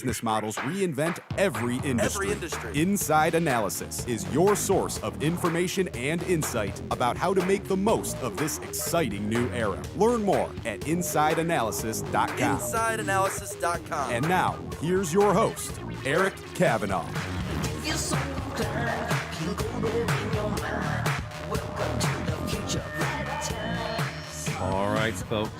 Business models reinvent every industry. Inside Analysis is your source of information and insight about how to make the most of this exciting new era. Learn more at InsideAnalysis.com. InsideAnalysis.com. And now, here's your host, Eric Kavanaugh. All right, folks.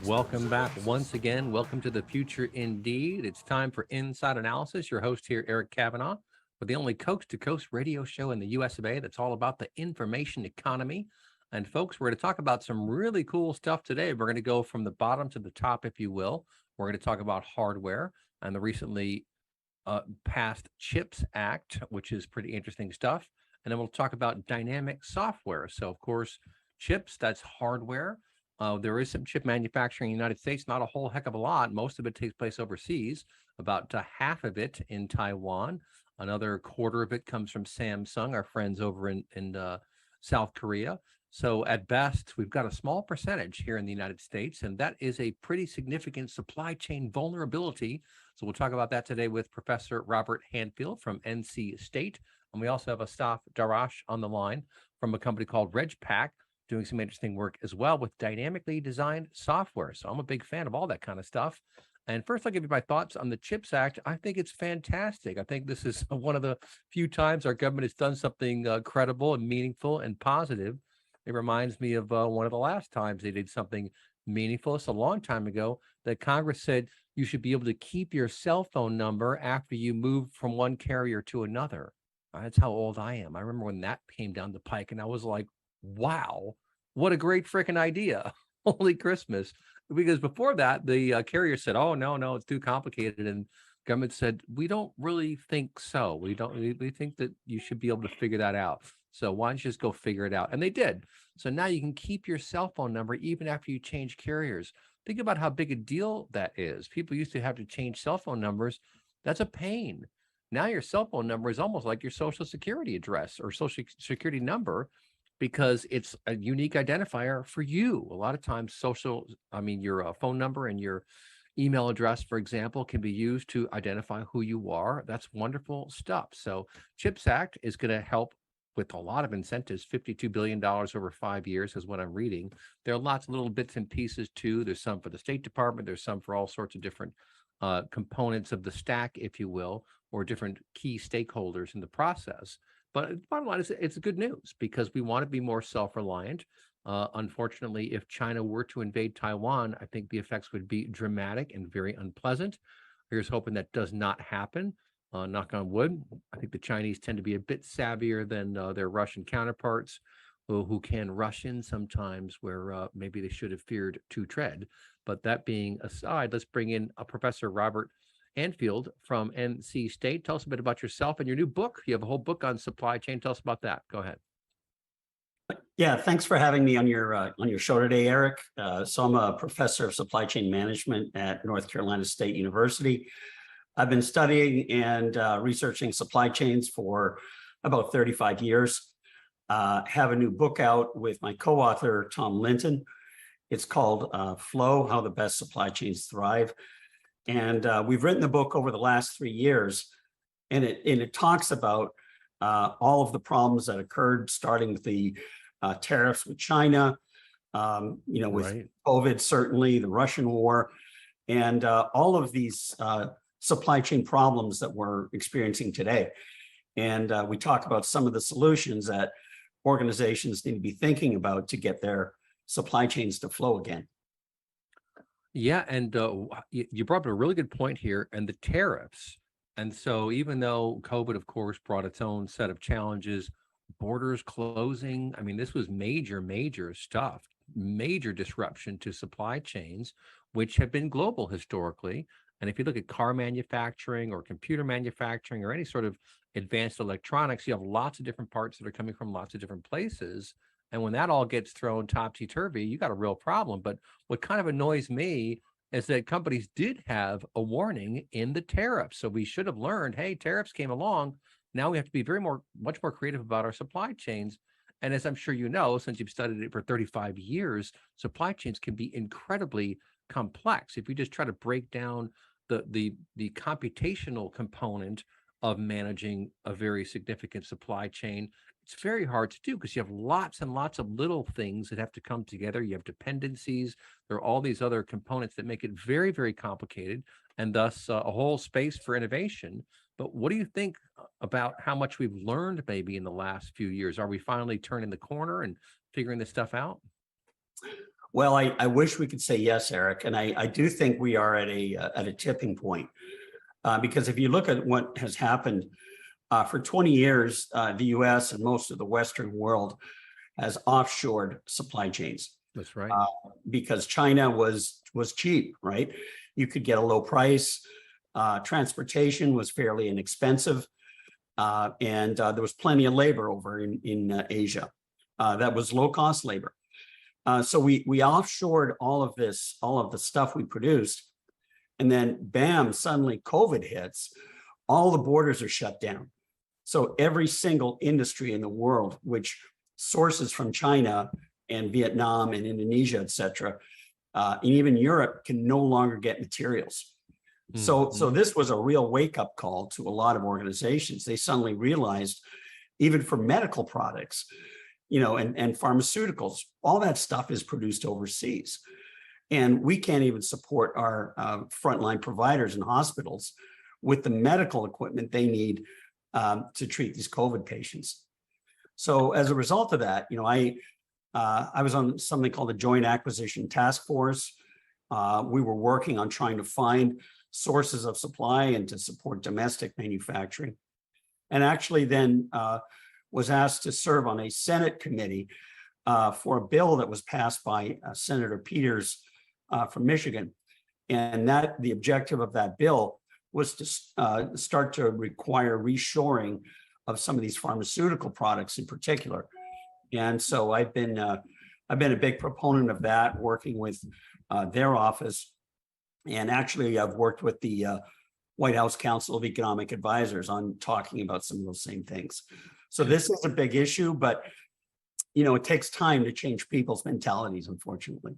Welcome back once again. Welcome to the future indeed. It's time for Inside Analysis. Your host here, Eric Kavanaugh, with the only coast-to-coast radio show in the US of A that's all about the information economy. And folks, we're going to talk about some really cool stuff today. We're going to go from the bottom to the top, if you will. We're going to talk about hardware and the recently passed CHIPS Act, which is pretty interesting stuff. And then we'll talk about dynamic software. So, of course, chips, that's hardware. There is some chip manufacturing in the United States, not a whole heck of a lot. Most of it takes place overseas, about half of it in Taiwan. Another quarter of it comes from Samsung, our friends over in South Korea. So at best, we've got a small percentage here in the United States, and that is a pretty significant supply chain vulnerability. So we'll talk about that today with Professor Robert Handfleid from NC State. And we also have Asaf Darash on the line from a company called Regpack, doing some interesting work as well with dynamically designed software. So I'm a big fan of all that kind of stuff. And first, I'll give you my thoughts on the CHIPS Act. I think it's fantastic. I think this is one of the few times our government has done something credible and meaningful and positive. It reminds me of one of the last times they did something meaningful. It's a long time ago that Congress said you should be able to keep your cell phone number after you move from one carrier to another. That's how old I am. I remember when that came down the pike, and I was like, wow, what a great freaking idea. Holy Christmas. Because before that, the carrier said, oh, no, it's too complicated. And government said, we don't really think so. We think that you should be able to figure that out. So why don't you just go figure it out? And they did. So now you can keep your cell phone number even after you change carriers. Think about how big a deal that is. People used to have to change cell phone numbers. That's a pain. Now your cell phone number is almost like your social security address or social security number, because it's a unique identifier for you. A lot of times your phone number and your email address, for example, can be used to identify who you are. That's wonderful stuff. So CHIPS Act is going to help with a lot of incentives. $52 billion over 5 years is what I'm reading. There are lots of little bits and pieces too. There's some for the State Department. There's some for all sorts of different components of the stack, if you will, or different key stakeholders in the process. But the bottom line is it's good news because we want to be more self-reliant. Unfortunately, if China were to invade Taiwan, I think the effects would be dramatic and very unpleasant. Here's hoping that does not happen. Knock on wood. I think the Chinese tend to be a bit savvier than their Russian counterparts, who can rush in sometimes where maybe they should have feared to tread. But that being aside, let's bring in Professor Robert Handfleid from NC State. Tell us a bit about yourself and your new book. You have a whole book on supply chain. Tell us about that. Go ahead. Yeah, thanks for having me on your show today, Eric. So I'm a professor of supply chain management at North Carolina State University. I've been studying and researching supply chains for about 35 years. Have a new book out with my co-author, Tom Linton. It's called Flow, How the Best Supply Chains Thrive. And we've written the book over the last 3 years, and it talks about all of the problems that occurred, starting with the tariffs with China, with Right. COVID, certainly the Russian war, and all of these supply chain problems that we're experiencing today. And we talk about some of the solutions that organizations need to be thinking about to get their supply chains to flow again. Yeah, and you brought up a really good point here, and the tariffs. And so even though COVID, of course, brought its own set of challenges, borders closing, I mean, this was major stuff, major disruption to supply chains, which have been global historically. And if you look at car manufacturing or computer manufacturing or any sort of advanced electronics, you have lots of different parts that are coming from lots of different places. And when that all gets thrown topsy-turvy, you got a real problem. But what kind of annoys me is that companies did have a warning in the tariffs. So we should have learned, hey, tariffs came along. Now we have to be much more creative about our supply chains. And as I'm sure you know, since you've studied it for 35 years, supply chains can be incredibly complex. If you just try to break down the computational component of managing a very significant supply chain, it's very hard to do because you have lots and lots of little things that have to come together. You have dependencies. There are all these other components that make it very, very complicated, and thus a whole space for innovation. But what do you think about how much we've learned maybe in the last few years? Are we finally turning the corner and figuring this stuff out? Well, I wish we could say yes, Eric, and I do think we are at a tipping point, because if you look at what has happened for 20 years, the U.S. and most of the Western world has offshored supply chains. That's right. Because China was cheap, right? You could get a low price. Transportation was fairly inexpensive, and there was plenty of labor over in Asia. That was low cost labor. So we offshored all of the stuff we produced, and then bam, suddenly COVID hits. All the borders are shut down. So every single industry in the world, which sources from China and Vietnam and Indonesia, et cetera, and even Europe, can no longer get materials. So this was a real wake-up call to a lot of organizations. They suddenly realized, even for medical products, and pharmaceuticals, all that stuff is produced overseas. And we can't even support our frontline providers and hospitals with the medical equipment they need to treat these COVID patients. So as a result of that, I was on something called the Joint Acquisition Task Force. We were working on trying to find sources of supply and to support domestic manufacturing. And actually then was asked to serve on a Senate committee for a bill that was passed by Senator Peters from Michigan. And the objective of that bill was to start to require reshoring of some of these pharmaceutical products in particular. And so I've been a big proponent of that, working with their office. And actually, I've worked with the White House Council of Economic Advisors on talking about some of those same things. So this is a big issue, but it takes time to change people's mentalities, unfortunately.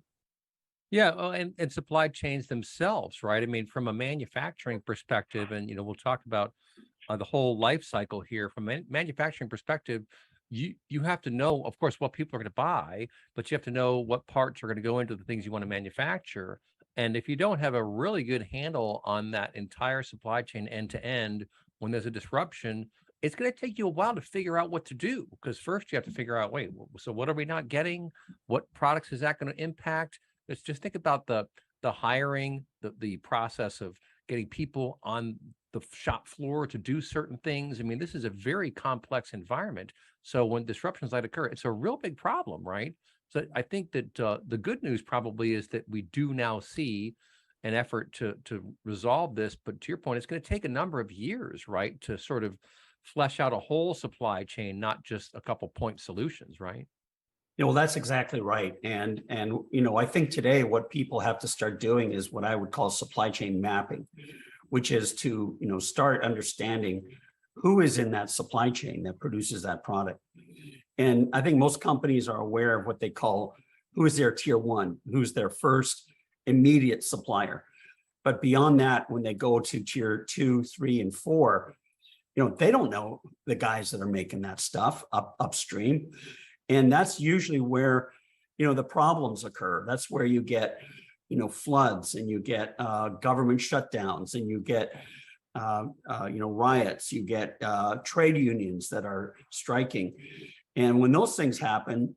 Yeah, well, and supply chains themselves, right? I mean, from a manufacturing perspective, and we'll talk about the whole life cycle here. From a manufacturing perspective, you have to know, of course, what people are going to buy, but you have to know what parts are going to go into the things you want to manufacture. And if you don't have a really good handle on that entire supply chain end to end, when there's a disruption, it's going to take you a while to figure out what to do. Because first you have to figure out, wait, so what are we not getting? What products is that going to impact? Let's just think about the hiring, the process of getting people on the shop floor to do certain things. I mean, this is a very complex environment. So when disruptions like occur, it's a real big problem, right? So I think that the good news probably is that we do now see an effort to resolve this. But to your point, it's going to take a number of years, right, to sort of flesh out a whole supply chain, not just a couple point solutions, right? Well, that's exactly right. And I think today what people have to start doing is what I would call supply chain mapping, which is to, start understanding who is in that supply chain that produces that product. And I think most companies are aware of what they call who is their tier one, who's their first immediate supplier. But beyond that, when they go to tier 2, 3, and 4, they don't know the guys that are making that stuff upstream. And that's usually where, the problems occur. That's where you get, floods, and you get government shutdowns, and you get, riots, you get trade unions that are striking. And when those things happen,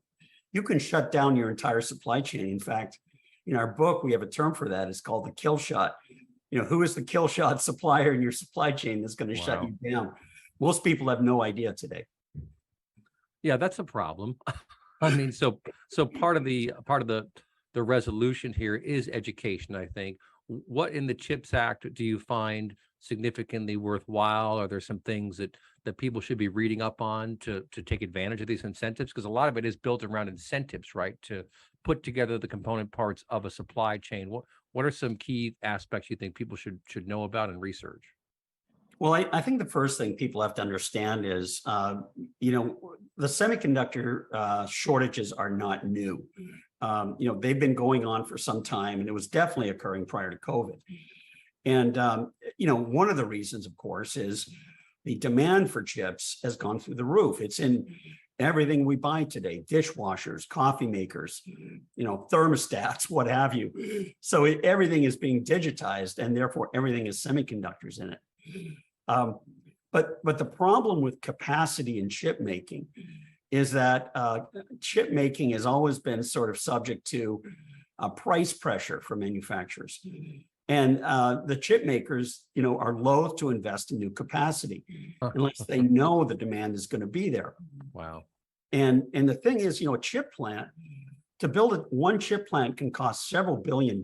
you can shut down your entire supply chain. In fact, in our book, we have a term for that. It's called the kill shot. Who is the kill shot supplier in your supply chain that's going to shut you down? Most people have no idea today. Yeah, that's a problem. I mean, so part of the resolution here is education, I think. What in the CHIPS Act do you find significantly worthwhile? Are there some things that people should be reading up on to take advantage of these incentives? Because a lot of it is built around incentives, right? To put together the component parts of a supply chain. What are some key aspects you think people should know about and research? Well, I think the first thing people have to understand is, the semiconductor shortages are not new. They've been going on for some time, and it was definitely occurring prior to COVID. And, one of the reasons, of course, is the demand for chips has gone through the roof. It's in everything we buy today, dishwashers, coffee makers, thermostats, what have you. So everything is being digitized, and therefore everything is semiconductors in it. But the problem with capacity in chip making is that chip making has always been sort of subject to price pressure for manufacturers. And the chip makers, are loath to invest in new capacity unless they know the demand is going to be there. Wow. And the thing is, a chip plant, to build one chip plant can cost several $1 billion.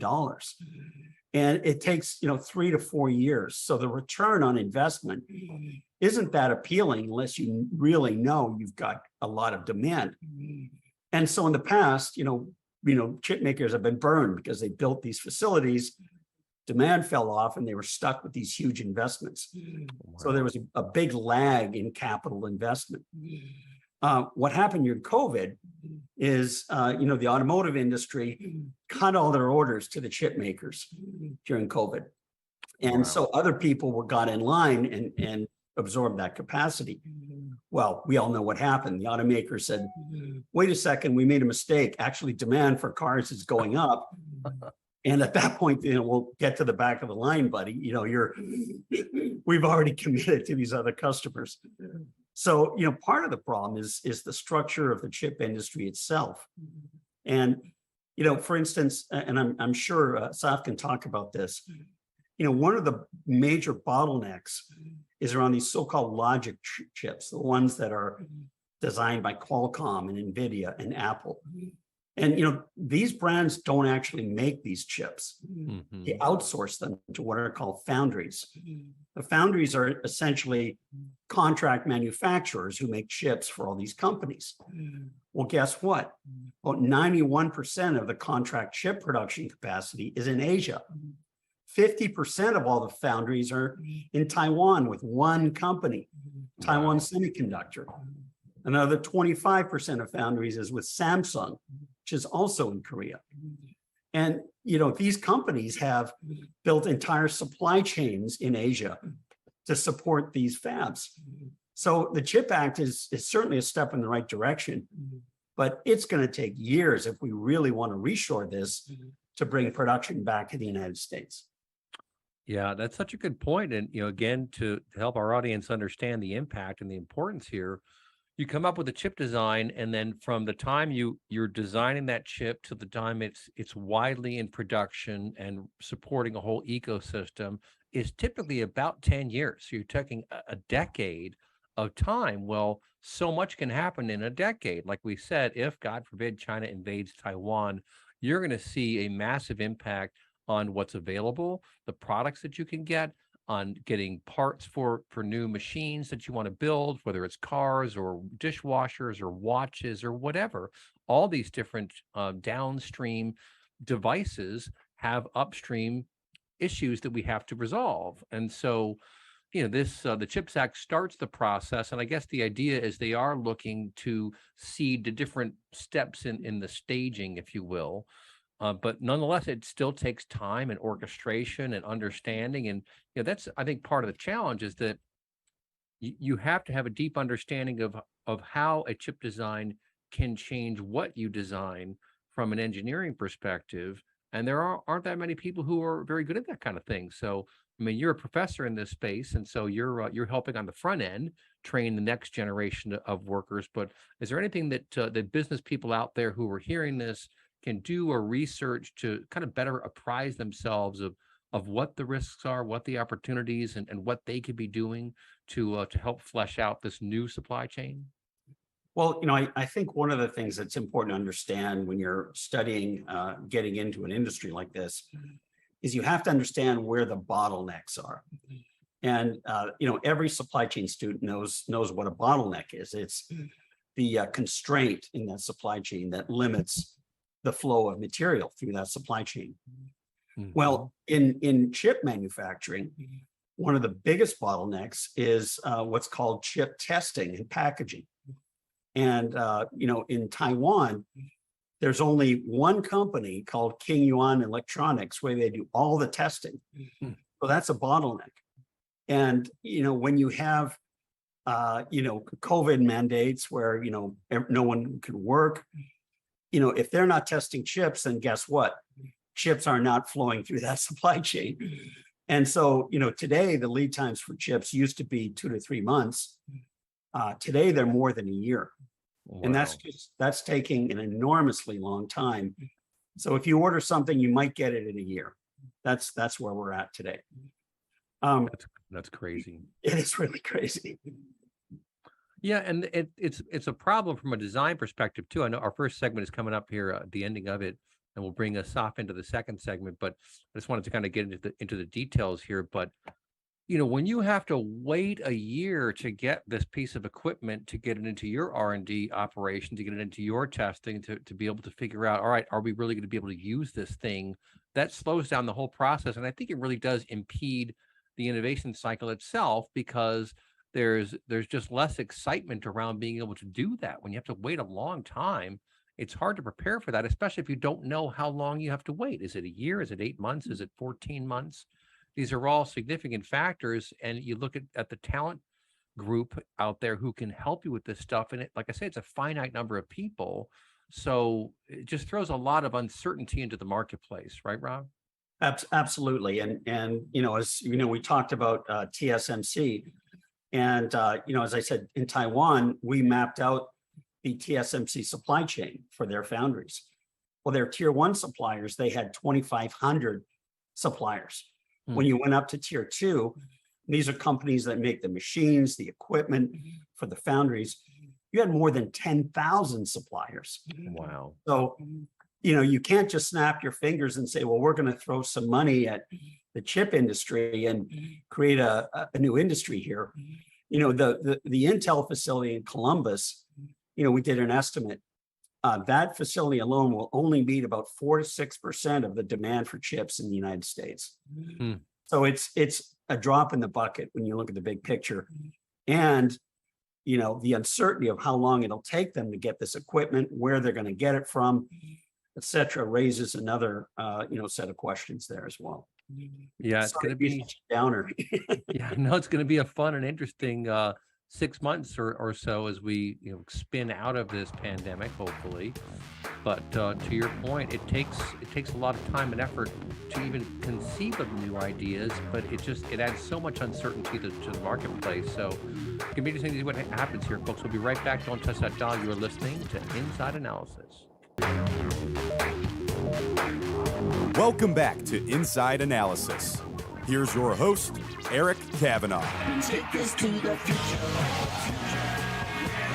And it takes, 3 to 4 years. So the return on investment isn't that appealing unless you really know you've got a lot of demand. And so in the past, chip makers have been burned because they built these facilities, demand fell off, and they were stuck with these huge investments. Wow. So there was a big lag in capital investment. What happened during COVID is, the automotive industry cut all their orders to the chip makers during COVID. And so other people got in line and absorbed that capacity. Well, we all know what happened. The automaker said, wait a second, we made a mistake. Actually, demand for cars is going up. And at that point, we'll get to the back of the line, buddy. We've already committed to these other customers. So, part of the problem is the structure of the chip industry itself. And, for instance, and I'm sure Asaf can talk about this, one of the major bottlenecks is around these so-called logic chips, the ones that are designed by Qualcomm and NVIDIA and Apple. And, these brands don't actually make these chips. They outsource them to what are called foundries. The foundries are essentially contract manufacturers who make chips for all these companies. Well, guess what? About 91% of the contract chip production capacity is in Asia. 50% of all the foundries are in Taiwan with one company, Taiwan Semiconductor. Another 25% of foundries is with Samsung, which is also in Korea. And, these companies have built entire supply chains in Asia to support these fabs. So the CHIP Act is certainly a step in the right direction, but it's going to take years if we really want to reshore this to bring production back to the United States. Yeah, that's such a good point. And, again, to help our audience understand the impact and the importance here, you come up with a chip design, and then from the time you're designing that chip to the time it's widely in production and supporting a whole ecosystem is typically about 10 years. So you're taking a decade of time. Well, so much can happen in a decade. Like we said, if God forbid China invades Taiwan, you're going to see a massive impact on what's available, the products that you can get, on getting parts for new machines that you want to build, whether it's cars or dishwashers or watches or whatever. All these different downstream devices have upstream issues that we have to resolve. And so, the CHIPS Act starts the process. And I guess the idea is they are looking to seed the different steps in the staging, if you will. But nonetheless, it still takes time and orchestration and understanding. And that's, I think, part of the challenge is that you have to have a deep understanding of how a chip design can change what you design from an engineering perspective. And there aren't that many people who are very good at that kind of thing. So, I mean, you're a professor in this space, and so you're helping on the front end train the next generation of workers. But is there anything that the business people out there who are hearing this can do or research to kind of better apprise themselves of what the risks are, what the opportunities, and what they could be doing to help flesh out this new supply chain? Well, I think one of the things that's important to understand when you're studying, getting into an industry like this, is you have to understand where the bottlenecks are. And, every supply chain student knows what a bottleneck is. It's the constraint in that supply chain that limits the flow of material through that supply chain. Well, in chip manufacturing, one of the biggest bottlenecks is what's called chip testing and packaging. And, in Taiwan, there's only one company called King Yuan Electronics where they do all the testing. So that's a bottleneck. And, when you have, COVID mandates where, no one can work, if they're not testing chips, then guess what? Chips are not flowing through that supply chain. And so, today the lead times for chips used to be 2 to 3 months. Today they're more than a year. Wow. And that's taking an enormously long time. So if you order something, you might get it in a year. That's where we're at today. That's crazy. It is really crazy. Yeah, and it's a problem from a design perspective too. I know our first segment is coming up here, the ending of it, and we'll bring Asaf into the second segment. But I just wanted to kind of get into the details here. But when you have to wait a year to get this piece of equipment, to get it into your R&D operation, to get it into your testing, to be able to figure out, all right, are we really going to be able to use this thing? That slows down the whole process, and I think it really does impede the innovation cycle itself, because there's just less excitement around being able to do that. When you have to wait a long time, it's hard to prepare for that, especially if you don't know how long you have to wait. Is it a year? Is it 8 months? Is it 14 months? These are all significant factors. And you look at the talent group out there who can help you with this stuff. And like I say, it's a finite number of people. So it just throws a lot of uncertainty into the marketplace, right, Rob? Absolutely. And as we talked about TSMC, and as I said, in Taiwan, we mapped out the TSMC supply chain for their foundries. Well, their tier 1 suppliers, they had 2,500 suppliers. When you went up to tier 2, these are companies that make the machines, the equipment for the foundries. You had more than 10,000 suppliers. Wow. So you can't just snap your fingers and say, well, we're going to throw some money at the chip industry and create a new industry here. The Intel facility in Columbus, we did an estimate. That facility alone will only meet about 4 to 6% of the demand for chips in the United States. So it's a drop in the bucket when you look at the big picture. And the uncertainty of how long it'll take them to get this equipment, where they're going to get it from, et cetera, raises another set of questions there as well. Yeah, it's going to be a downer. Yeah, no, it's going to be a fun and interesting 6 months or so as we spin out of this pandemic, hopefully. But to your point, it takes a lot of time and effort to even conceive of new ideas, but it adds so much uncertainty to the marketplace. So it's gonna be interesting to see what happens here, folks. We'll be right back. Don't touch that dial. You are listening to Inside Analysis. Welcome back to Inside Analysis. Here's your host, Eric Kavanaugh. Take us to the future.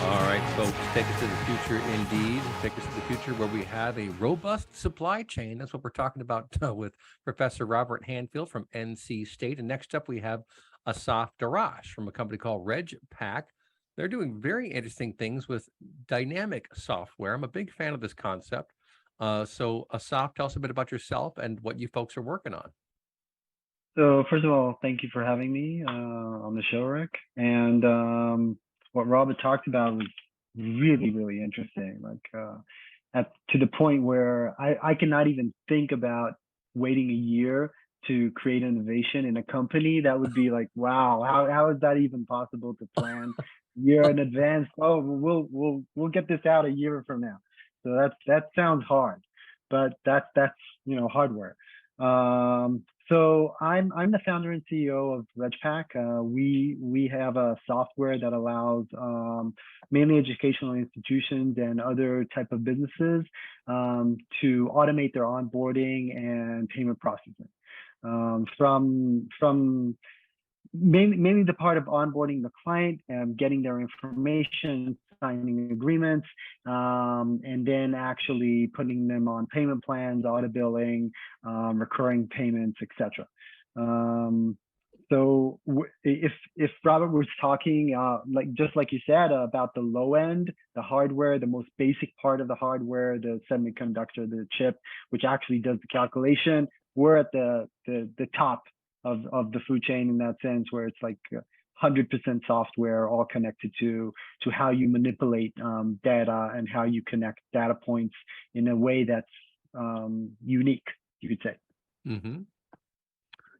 All right, folks, take us to the future indeed. Take us to the future where we have a robust supply chain. That's what we're talking about with Professor Robert Handfleid from NC State. And next up, we have Asaf Darash from a company called Regpack. They're doing very interesting things with dynamic software. I'm a big fan of this concept. So Asaf, tell us a bit about yourself and what you folks are working on. So first of all, thank you for having me on the show, Rick. And what Robert talked about was really, really interesting. To the point where I cannot even think about waiting a year to create innovation in a company. That would be like, wow, how is that even possible to plan a year in advance? Oh, we'll get this out a year from now. So that sounds hard, but that's hardware. So I'm the founder and CEO of Regpack. We have a software that allows mainly educational institutions and other type of businesses to automate their onboarding and payment processing. From mainly the part of onboarding the client and getting their information, signing agreements, and then actually putting them on payment plans, auto billing, recurring payments, etc. So if Robert was talking, just like you said, about the low end, the hardware, the most basic part of the hardware, the semiconductor, the chip, which actually does the calculation, we're at the top of the food chain in that sense, where it's like 100% software, all connected to how you manipulate data and how you connect data points in a way that's unique, you could say. Mm-hmm.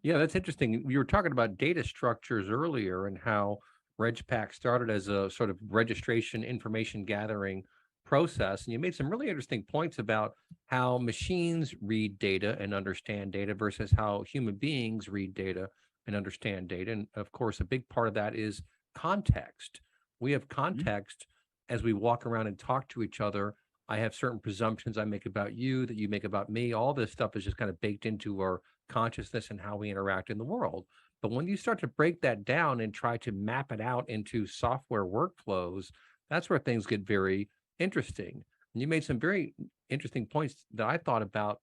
Yeah, that's interesting. You were talking about data structures earlier and how Regpack started as a sort of registration information gathering process. And you made some really interesting points about how machines read data and understand data versus how human beings read data and understand data. And of course, a big part of that is context. We have context as we walk around and talk to each other. I have certain presumptions I make about you that you make about me. All this stuff is just kind of baked into our consciousness and how we interact in the world. But when you start to break that down and try to map it out into software workflows, that's where things get very interesting. And you made some very interesting points that I thought about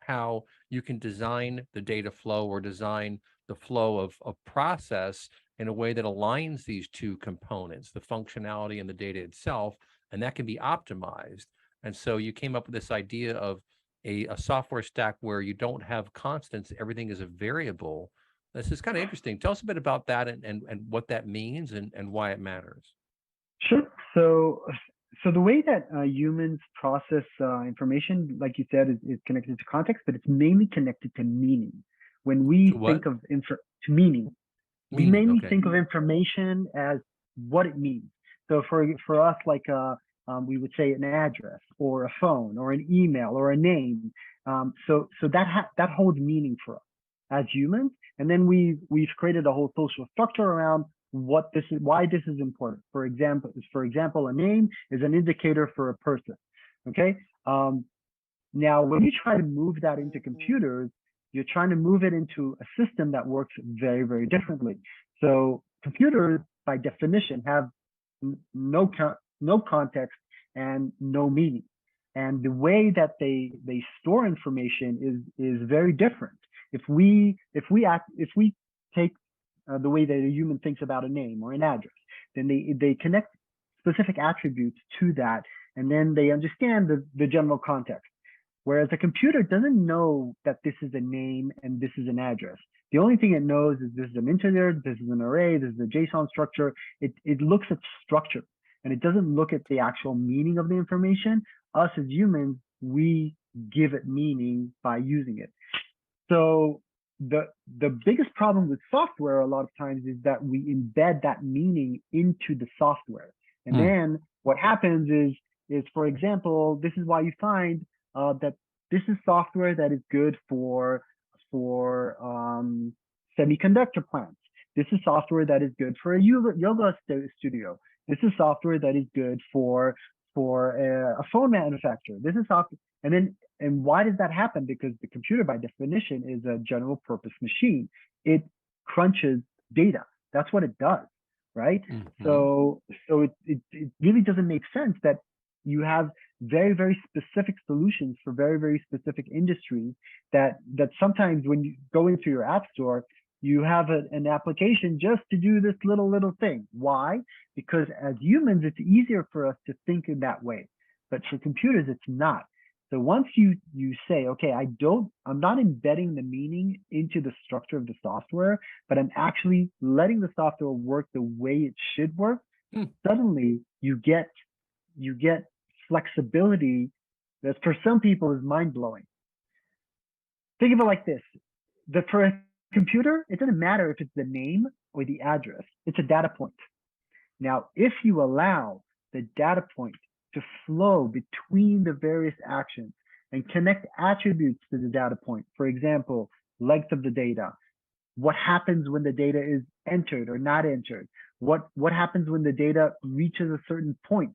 how you can design the data flow or design the flow of process in a way that aligns these two components, the functionality and the data itself, and that can be optimized. And so you came up with this idea of a software stack where you don't have constants, everything is a variable. This is kind of interesting. Tell us a bit about that and what that means and why it matters. Sure. So the way that humans process information, like you said, is connected to context, but it's mainly connected to meaning. When we think of to meaning, we mainly think of information as what it means. So for us, like we would say an address or a phone or an email or a name. So that holds meaning for us as humans. And then we've created a whole social structure around what this is, why this is important. For example, a name is an indicator for a person. Okay. Now, when you try to move that into computers, you're trying to move it into a system that works very, very differently. So computers, by definition, have no context and no meaning. And the way that they store information is very different. If we take the way that a human thinks about a name or an address, then they connect specific attributes to that, and then they understand the general context. Whereas a computer doesn't know that this is a name and this is an address. The only thing it knows is this is an integer, this is an array, this is a JSON structure. It looks at structure and it doesn't look at the actual meaning of the information. Us as humans, we give it meaning by using it. So the biggest problem with software a lot of times is that we embed that meaning into the software. And then what happens is, for example, this is why you find that this is software that is good for semiconductor plants. This is software that is good for a yoga studio. This is software that is good for a phone manufacturer. This is software, and why does that happen? Because the computer, by definition, is a general purpose machine. It crunches data. That's what it does, right? So it really doesn't make sense that you have very, very specific solutions for very, very specific industries that sometimes when you go into your app store, you have an application just to do this little thing. Why? Because as humans, it's easier for us to think in that way. But for computers, it's not. So once you say, okay, I'm not embedding the meaning into the structure of the software, but I'm actually letting the software work the way it should work, suddenly you get flexibility that for some people is mind-blowing. Think of it like this. For a computer, it doesn't matter if it's the name or the address. It's a data point. Now, if you allow the data point to flow between the various actions and connect attributes to the data point, for example, length of the data, what happens when the data is entered or not entered, what happens when the data reaches a certain point,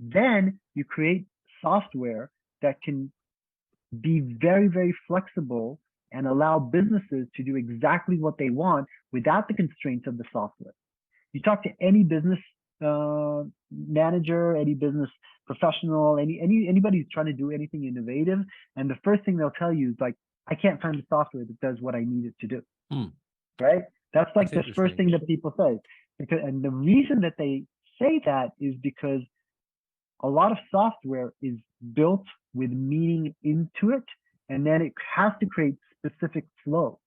then you create software that can be very, very flexible and allow businesses to do exactly what they want without the constraints of the software. You talk to any business manager, any business professional, anybody who's trying to do anything innovative, and the first thing they'll tell you is like, I can't find a software that does what I need it to do. Right? That's like the first thing that people say. And the reason that they say that is because a lot of software is built with meaning into it, and then it has to create specific flow.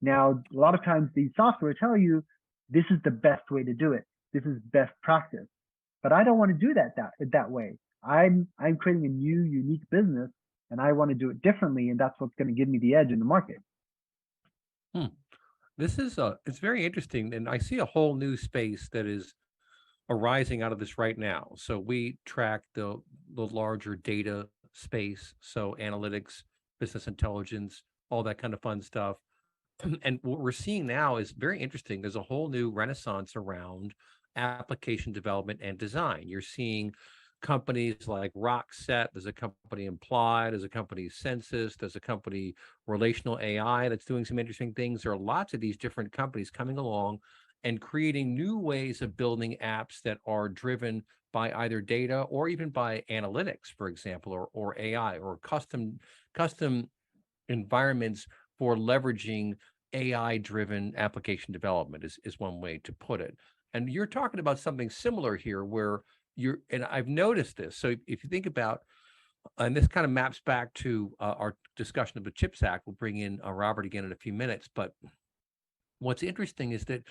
Now, a lot of times these software tell you this is the best way to do it. This is best practice. But I don't want to do that way. I'm creating a new, unique business, and I want to do it differently, and that's what's going to give me the edge in the market. Hmm. This is it's very interesting, and I see a whole new space that is arising out of this right now. So we track the larger data space, so analytics, business intelligence, all that kind of fun stuff. And what we're seeing now is very interesting. There's a whole new renaissance around application development and design. You're seeing companies like Rockset, there's a company Implied, there's a company Census, there's a company Relational AI that's doing some interesting things. There are lots of these different companies coming along and creating new ways of building apps that are driven by either data or even by analytics, for example, or AI or custom environments for leveraging AI driven application development is one way to put it. And you're talking about something similar here where and I've noticed this. So if you think about, and this kind of maps back to our discussion of the CHIPS Act, we'll bring in Robert again in a few minutes. But what's interesting is that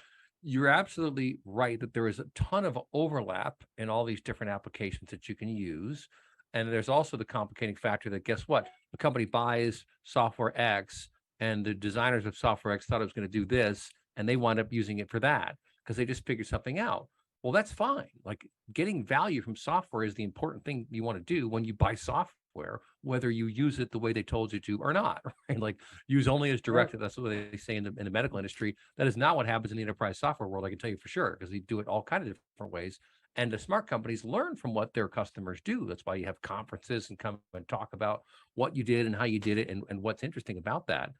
you're absolutely right that there is a ton of overlap in all these different applications that you can use. And there's also the complicating factor that guess what? A company buys software X and the designers of software X thought it was going to do this, and they wind up using it for that because they just figured something out. Well, that's fine. Like getting value from software is the important thing you want to do when you buy software, whether you use it the way they told you to or not, right? Like use only as directed. That's what they say in the medical industry. That is not what happens in the enterprise software world. I can tell you for sure, because they do it all kinds of different ways. And the smart companies learn from what their customers do. That's why you have conferences and come and talk about what you did and how you did it and what's interesting about that.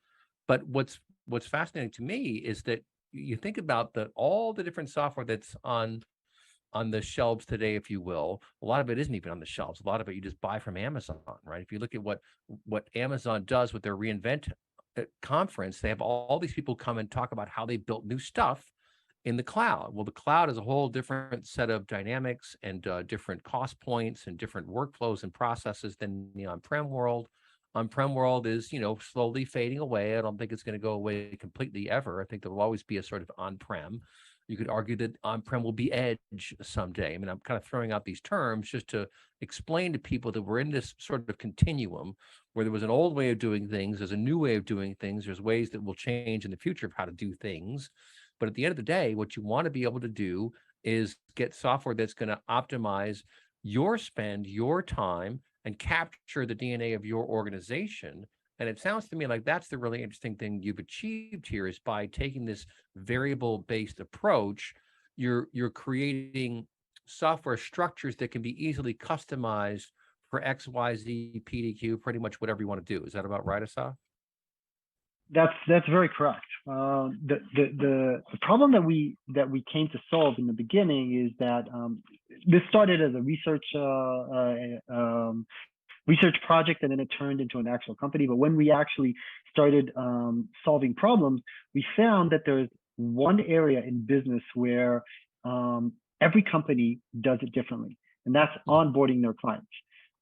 But what's fascinating to me is that you think about all the different software that's on the shelves today, if you will. A lot of it isn't even on the shelves. A lot of it you just buy from Amazon, right? If you look at what Amazon does with their reInvent conference, they have all these people come and talk about how they built new stuff in the cloud. Well, the cloud is a whole different set of dynamics and different cost points and different workflows and processes than the on-prem world. On-prem world is, slowly fading away. I don't think it's going to go away completely ever. I think there will always be a sort of on-prem. You could argue that on-prem will be edge someday. I mean, I'm kind of throwing out these terms just to explain to people that we're in this sort of continuum where there was an old way of doing things, there's a new way of doing things, there's ways that will change in the future of how to do things. But at the end of the day, what you want to be able to do is get software that's going to optimize your spend, your time, and capture the DNA of your organization. And it sounds to me like that's the really interesting thing you've achieved here is by taking this variable-based approach, you're creating software structures that can be easily customized for X, Y, Z, PDQ, pretty much whatever you want to do. Is that about right, Asaf? That's very correct. The problem that we came to solve in the beginning is that this started as a research project, and then it turned into an actual company. But when we actually started solving problems, we found that there's one area in business where every company does it differently, and that's onboarding their clients.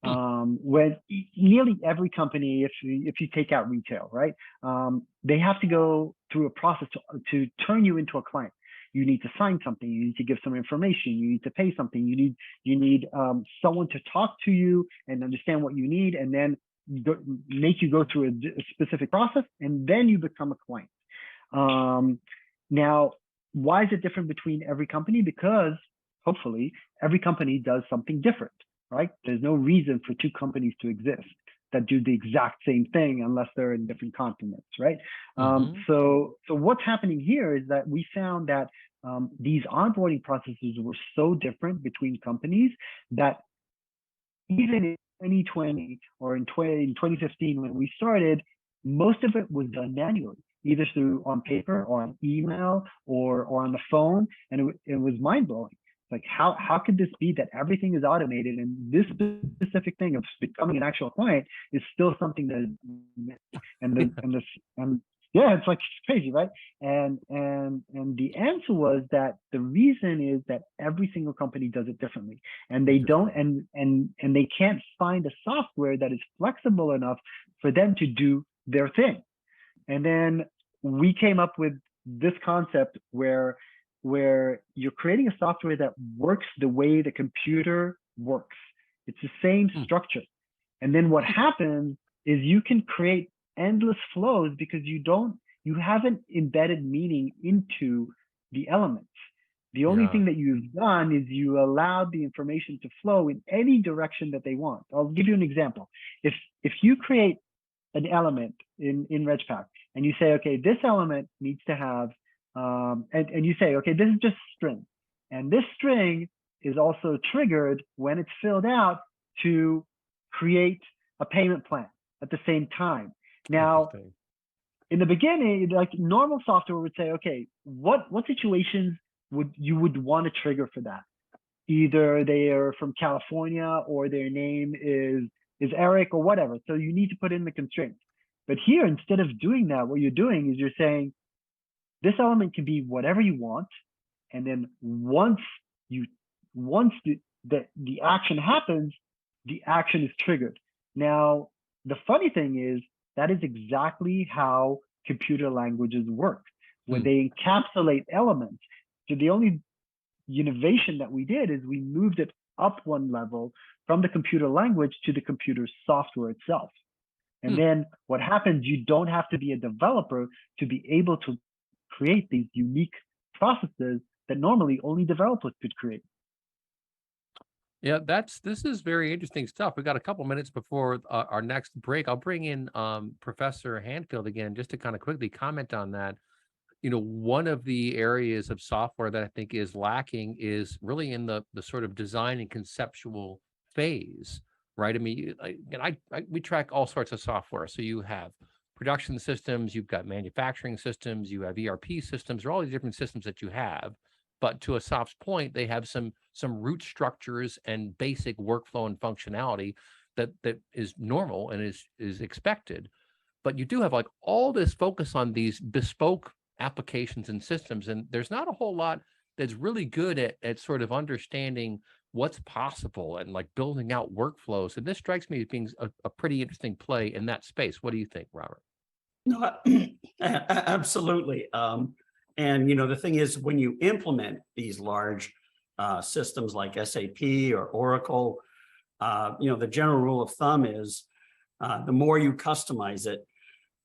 When nearly every company, if you take out retail, right, they have to go through a process to turn you into a client. You need to sign something. You need to give some information. You need to pay something. You need someone to talk to you and understand what you need, and then make you go through a specific process, and then you become a client. Now, why is it different between every company? Because hopefully every company does something different, right? There's no reason for two companies to exist that do the exact same thing unless they're in different continents, right? So what's happening here is that we found that these onboarding processes were so different between companies that even in 2020 or in 2015 when we started, most of it was done manually, either through on paper or on email or on the phone, and it was mind-blowing. Like how could this be that everything is automated and this specific thing of becoming an actual client is still something that is and yeah, it's like crazy, right? And the answer was that the reason is that every single company does it differently, and they don't and they can't find a software that is flexible enough for them to do their thing. And then we came up with this concept where you're creating a software that works the way the computer works. It's the same structure. And then what happens is you can create endless flows because you don't you haven't embedded meaning into the elements. The only thing that you've done is you allowed the information to flow in any direction that they want. I'll give you an example. If you create an element in regpack and you say, okay, this element needs to have, and you say, okay, this is just string. And this string is also triggered when it's filled out to create a payment plan at the same time. Now, in the beginning, like normal software would say, okay, what situations would you want to trigger for that? Either they are from California or their name is Eric or whatever. So you need to put in the constraints. But here, instead of doing that, what you're doing is you're saying this element can be whatever you want. And then once the action happens, the action is triggered. Now, the funny thing is that is exactly how computer languages work. When they encapsulate elements, so the only innovation that we did is we moved it up one level from the computer language to the computer software itself. And then what happens, you don't have to be a developer to be able to create these unique processes that normally only developers could create. Yeah, this is very interesting stuff. We got a couple minutes before our next break. I'll bring in Professor Handfleid again just to kind of quickly comment on that. One of the areas of software that I think is lacking is really in the sort of design and conceptual phase, right? I mean, we track all sorts of software. So you have production systems, you've got manufacturing systems, you have ERP systems, or all these different systems that you have. But to Asaf's point, they have some root structures and basic workflow and functionality that is normal and is expected. But you do have like all this focus on these bespoke applications and systems, and there's not a whole lot that's really good at sort of understanding what's possible and like building out workflows. And this strikes me as being a pretty interesting play in that space. What do you think, Robert? No, absolutely. And the thing is, when you implement these large systems like SAP or Oracle, the general rule of thumb is the more you customize it,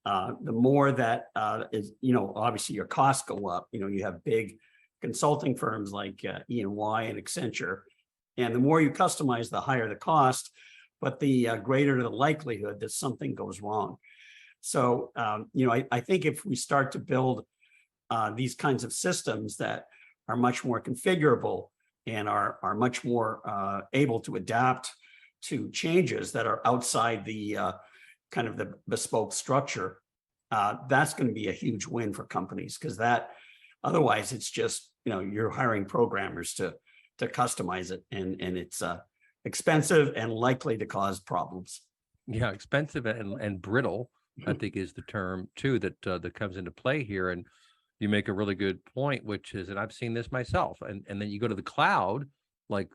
the more that is, obviously your costs go up. You have big consulting firms like E&Y and Accenture, and the more you customize, the higher the cost, but the greater the likelihood that something goes wrong. So, I think if we start to build these kinds of systems that are much more configurable and are much more able to adapt to changes that are outside the kind of the bespoke structure, that's going to be a huge win for companies, because otherwise it's just, you're hiring programmers to customize it, and it's expensive and likely to cause problems. Yeah, expensive and brittle, I think is the term too that comes into play here. And you make a really good point, which is, and I've seen this myself, and then you go to the cloud, like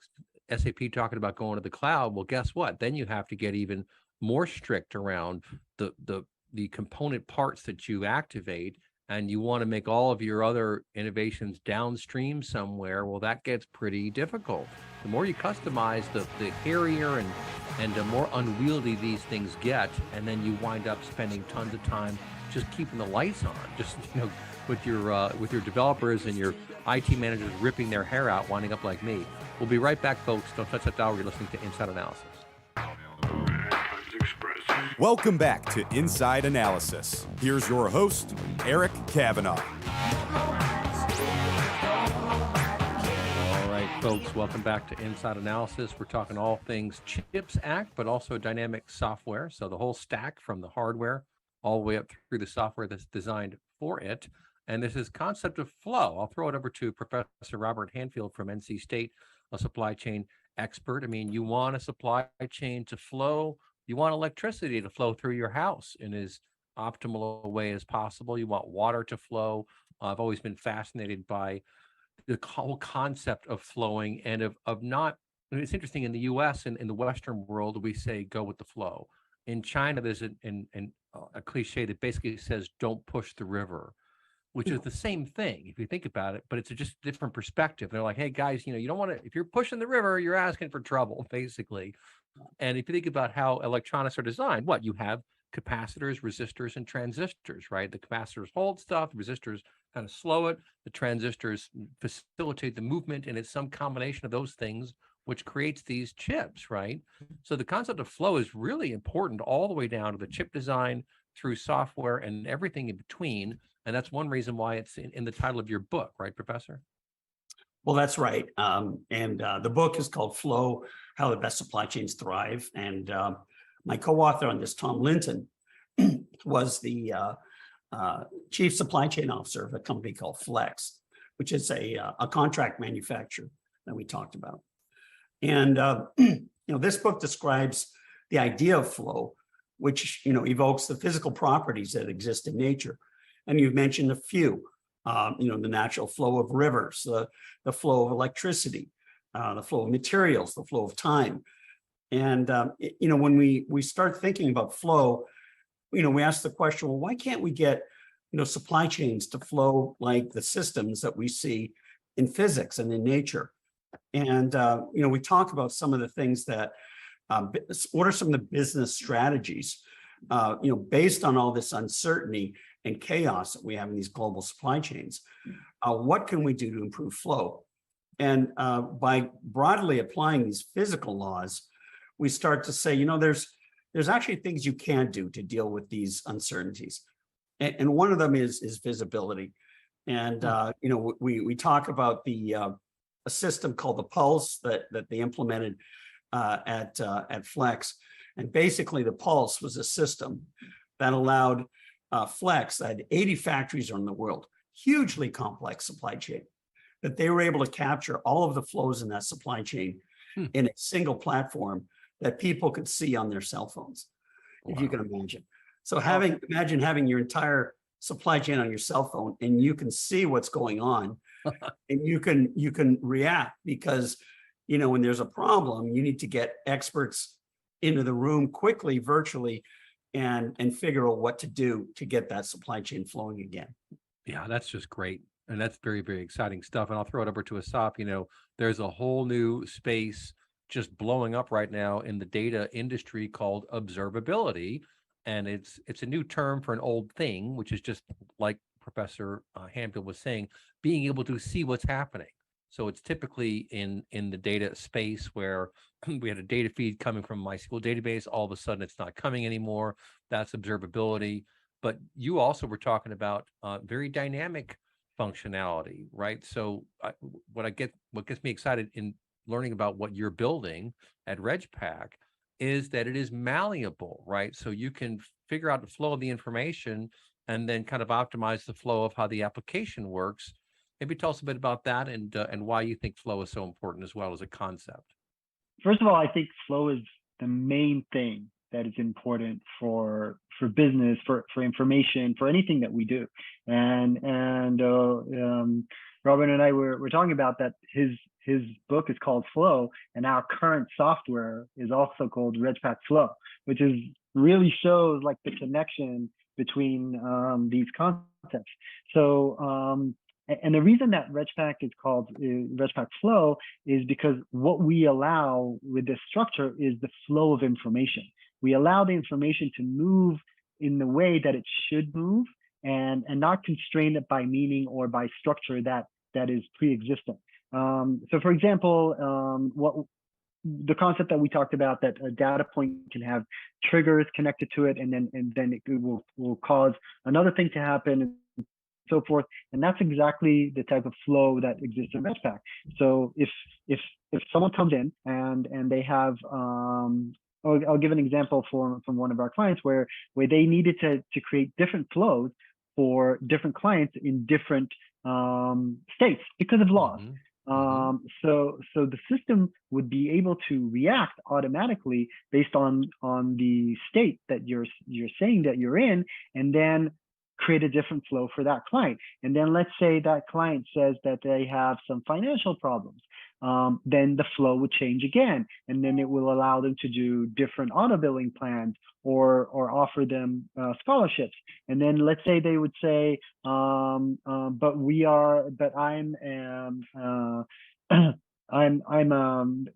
SAP talking about going to the cloud. Well, guess what? Then you have to get even more strict around the component parts that you activate, and you want to make all of your other innovations downstream somewhere. Well, that gets pretty difficult. The more you customize, the hairier and the more unwieldy these things get, and then you wind up spending tons of time just keeping the lights on, just with your developers and your IT managers ripping their hair out, winding up like me. We'll be right back, folks. Don't touch that dial. You're listening to Inside Analysis. Welcome back to Inside Analysis. Here's your host, Eric Kavanaugh. All right, folks, welcome back to Inside Analysis. We're talking all things CHIPS Act, but also dynamic software. So the whole stack from the hardware all the way up through the software that's designed for it. And this is concept of flow. I'll throw it over to Professor Robert Handfleid from NC State, a supply chain expert. I mean, you want a supply chain to flow. You want electricity to flow through your house in as optimal a way as possible. You want water to flow. I've always been fascinated by the whole concept of flowing and of not, it's interesting in the US and in the Western world, we say, go with the flow. In China, there's a cliche that basically says, don't push the river, which is the same thing if you think about it, but it's just a different perspective. They're like, hey guys, you don't want to, if you're pushing the river, you're asking for trouble, basically. And if you think about how electronics are designed, you have capacitors, resistors, and transistors, right? The capacitors hold stuff, the resistors kind of slow it, the transistors facilitate the movement, and it's some combination of those things which creates these chips, right? So the concept of flow is really important all the way down to the chip design through software and everything in between. And that's one reason why it's in the title of your book, right, Professor? Well, that's right. The book is called Flow, How the Best Supply Chains Thrive. And my co-author on this, Tom Linton, was the chief supply chain officer of a company called Flex, which is a contract manufacturer that we talked about. And this book describes the idea of flow, which evokes the physical properties that exist in nature. And you've mentioned a few, the natural flow of rivers, the flow of electricity, the flow of materials, the flow of time. And when we start thinking about flow, we ask the question, well, why can't we get supply chains to flow like the systems that we see in physics and in nature? And we talk about some of the things that what are some of the business strategies based on all this uncertainty and chaos that we have in these global supply chains. What can we do to improve flow? And by broadly applying these physical laws, we start to say, there's actually things you can do to deal with these uncertainties. And one of them is visibility. And we talk about a system called the Pulse that they implemented at Flex. And basically the Pulse was a system that allowed Flex, that had 80 factories around the world, hugely complex supply chain, that they were able to capture all of the flows in that supply chain in a single platform that people could see on their cell phones, if you can imagine. So imagine having your entire supply chain on your cell phone and you can see what's going on and you can react because, when there's a problem, you need to get experts into the room quickly, virtually, and figure out what to do to get that supply chain flowing again. Yeah, that's just great. And that's very, very exciting stuff. And I'll throw it over to Asaf. There's a whole new space just blowing up right now in the data industry called observability. And it's a new term for an old thing, which is just like Professor Handfleid was saying, being able to see what's happening. So it's typically in the data space where we had a data feed coming from MySQL database. All of a sudden, it's not coming anymore. That's observability. But you also were talking about very dynamic functionality, right? So what gets me excited in learning about what you're building at Regpack is that it is malleable, right? So you can figure out the flow of the information and then kind of optimize the flow of how the application works. Maybe tell us a bit about that and why you think flow is so important as well as a concept. First of all, I think flow is the main thing that is important for business, for information, for anything that we do. And Robin and I were talking about that. His book is called Flow, and our current software is also called Regpack Flow, which really shows like the connection between these concepts. So and the reason that Regpack is called Regpack Flow is because what we allow with this structure is the flow of information. We allow the information to move in the way that it should move and not constrain it by meaning or by structure that is pre-existent. So for example, what the concept that we talked about, that a data point can have triggers connected to it, and then it will cause another thing to happen, and so forth. And that's exactly the type of flow that exists in Regpack. So if someone comes in and they have I'll give an example from one of our clients where they needed to create different flows for different clients in different states because of laws. So the system would be able to react automatically based on the state that you're saying that you're in, and then create a different flow for that client. And then let's say that client says that they have some financial problems. Then the flow would change again, and then it will allow them to do different auto billing plans or offer them scholarships. And then let's say they would say, but I'm I'm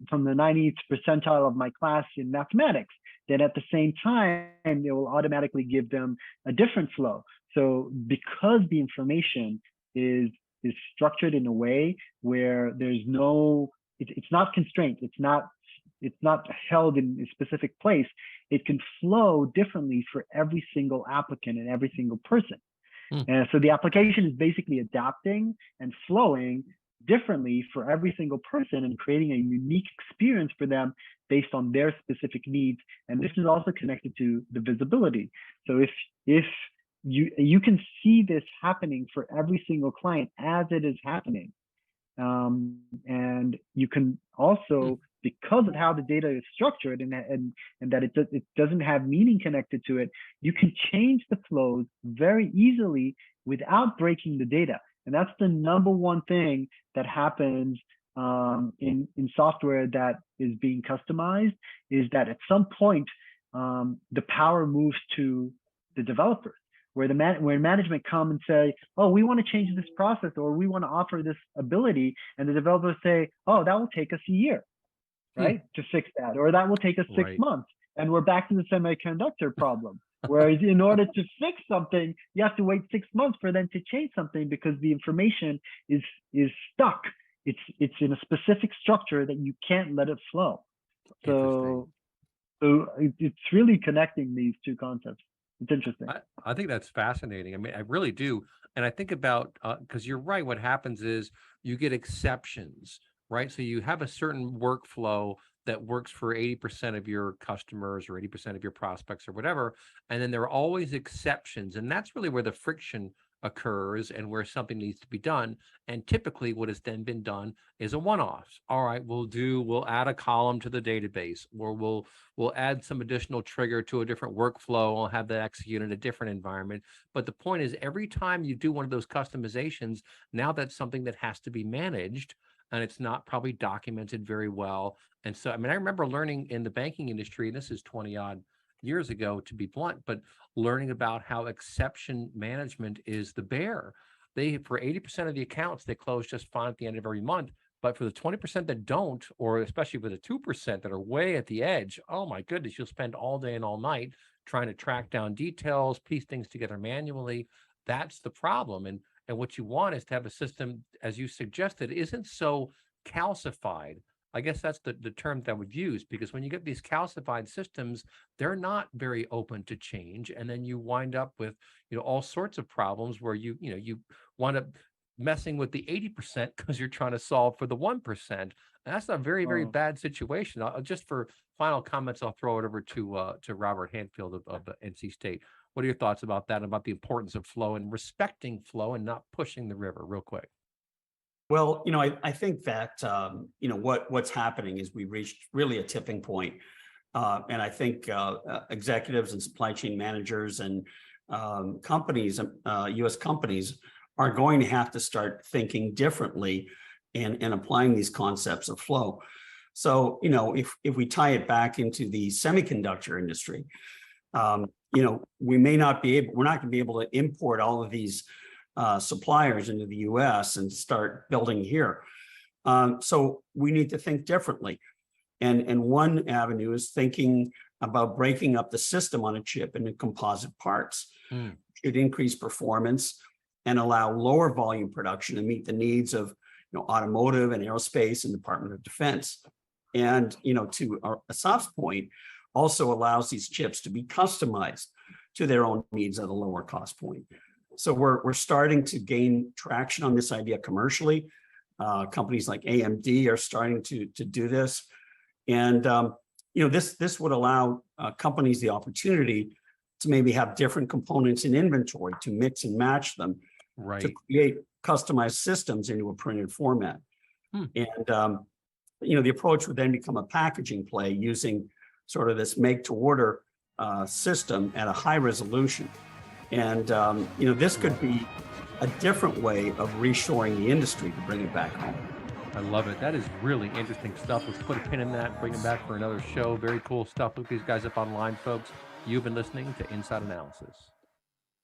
from the 90th percentile of my class in mathematics, then at the same time, it will automatically give them a different flow. So because the information is structured in a way where there's no, it's not constrained, it's not held in a specific place, it can flow differently for every single applicant and every single person. And so the application is basically adapting and flowing differently for every single person and creating a unique experience for them based on their specific needs. And this is also connected to the visibility. So if you can see this happening for every single client as it is happening, and you can also, because of how the data is structured and that it doesn't have meaning connected to it, you can change the flows very easily without breaking the data. And that's the number one thing that happens in software that is being customized, is that at some point the power moves to the developers, where where management come and say, oh, we want to change this process, or we want to offer this ability, and the developers say, oh, that will take us a year, right, to fix that, or that will take us 6 months, and we're back to the semiconductor problem. Whereas in order to fix something, you have to wait 6 months for them to change something because the information is stuck. It's in a specific structure that you can't let it flow. So it's really connecting these two concepts. It's interesting. I think that's fascinating. I mean, I really do. And I think about, because you're right, what happens is you get exceptions, right? So you have a certain workflow that works for 80% of your customers or 80% of your prospects or whatever. And then there are always exceptions. And that's really where the friction occurs and where something needs to be done. And typically what has then been done is a one-off. All right, we'll add a column to the database, or we'll add some additional trigger to a different workflow. We'll have that execute in a different environment. But the point is, every time you do one of those customizations, now that's something that has to be managed, and it's not probably documented very well. And so, I mean, I remember learning in the banking industry, and this is 20 odd years ago, to be blunt, but learning about how exception management is the bear. For 80% of the accounts, they close just fine at the end of every month. But for the 20% that don't, or especially for the 2% that are way at the edge, oh my goodness, you'll spend all day and all night trying to track down details, piece things together manually. That's the problem. And what you want is to have a system, as you suggested, isn't so calcified. I guess that's the term that I would use, because when you get these calcified systems, they're not very open to change. And then you wind up with, all sorts of problems where you wind up messing with the 80% because you're trying to solve for the 1%. And that's a very, very bad situation. Just for final comments, I'll throw it over to Robert Handfleid of NC State. What are your thoughts about that, about the importance of flow and respecting flow and not pushing the river, real quick? Well, I think that, what's happening is we've reached really a tipping point. And I think executives and supply chain managers and companies, U.S. companies, are going to have to start thinking differently and applying these concepts of flow. So, if we tie it back into the semiconductor industry, we're not going to be able to import all of these suppliers into the US and start building here. So we need to think differently. And one avenue is thinking about breaking up the system on a chip into composite parts. Should increase performance and allow lower volume production to meet the needs of automotive and aerospace and Department of Defense. And to Asaf's point, also allows these chips to be customized to their own needs at a lower cost point. So we're starting to gain traction on this idea commercially. Companies like AMD are starting to do this, and this would allow companies the opportunity to maybe have different components in inventory to mix and match them, right, to create customized systems into a printed format. And the approach would then become a packaging play using sort of this make-to-order system at a high resolution. And, this could be a different way of reshoring the industry to bring it back home. I love it. That is really interesting stuff. Let's put a pin in that, bring it back for another show. Very cool stuff. Look these guys up online, folks. You've been listening to Inside Analysis.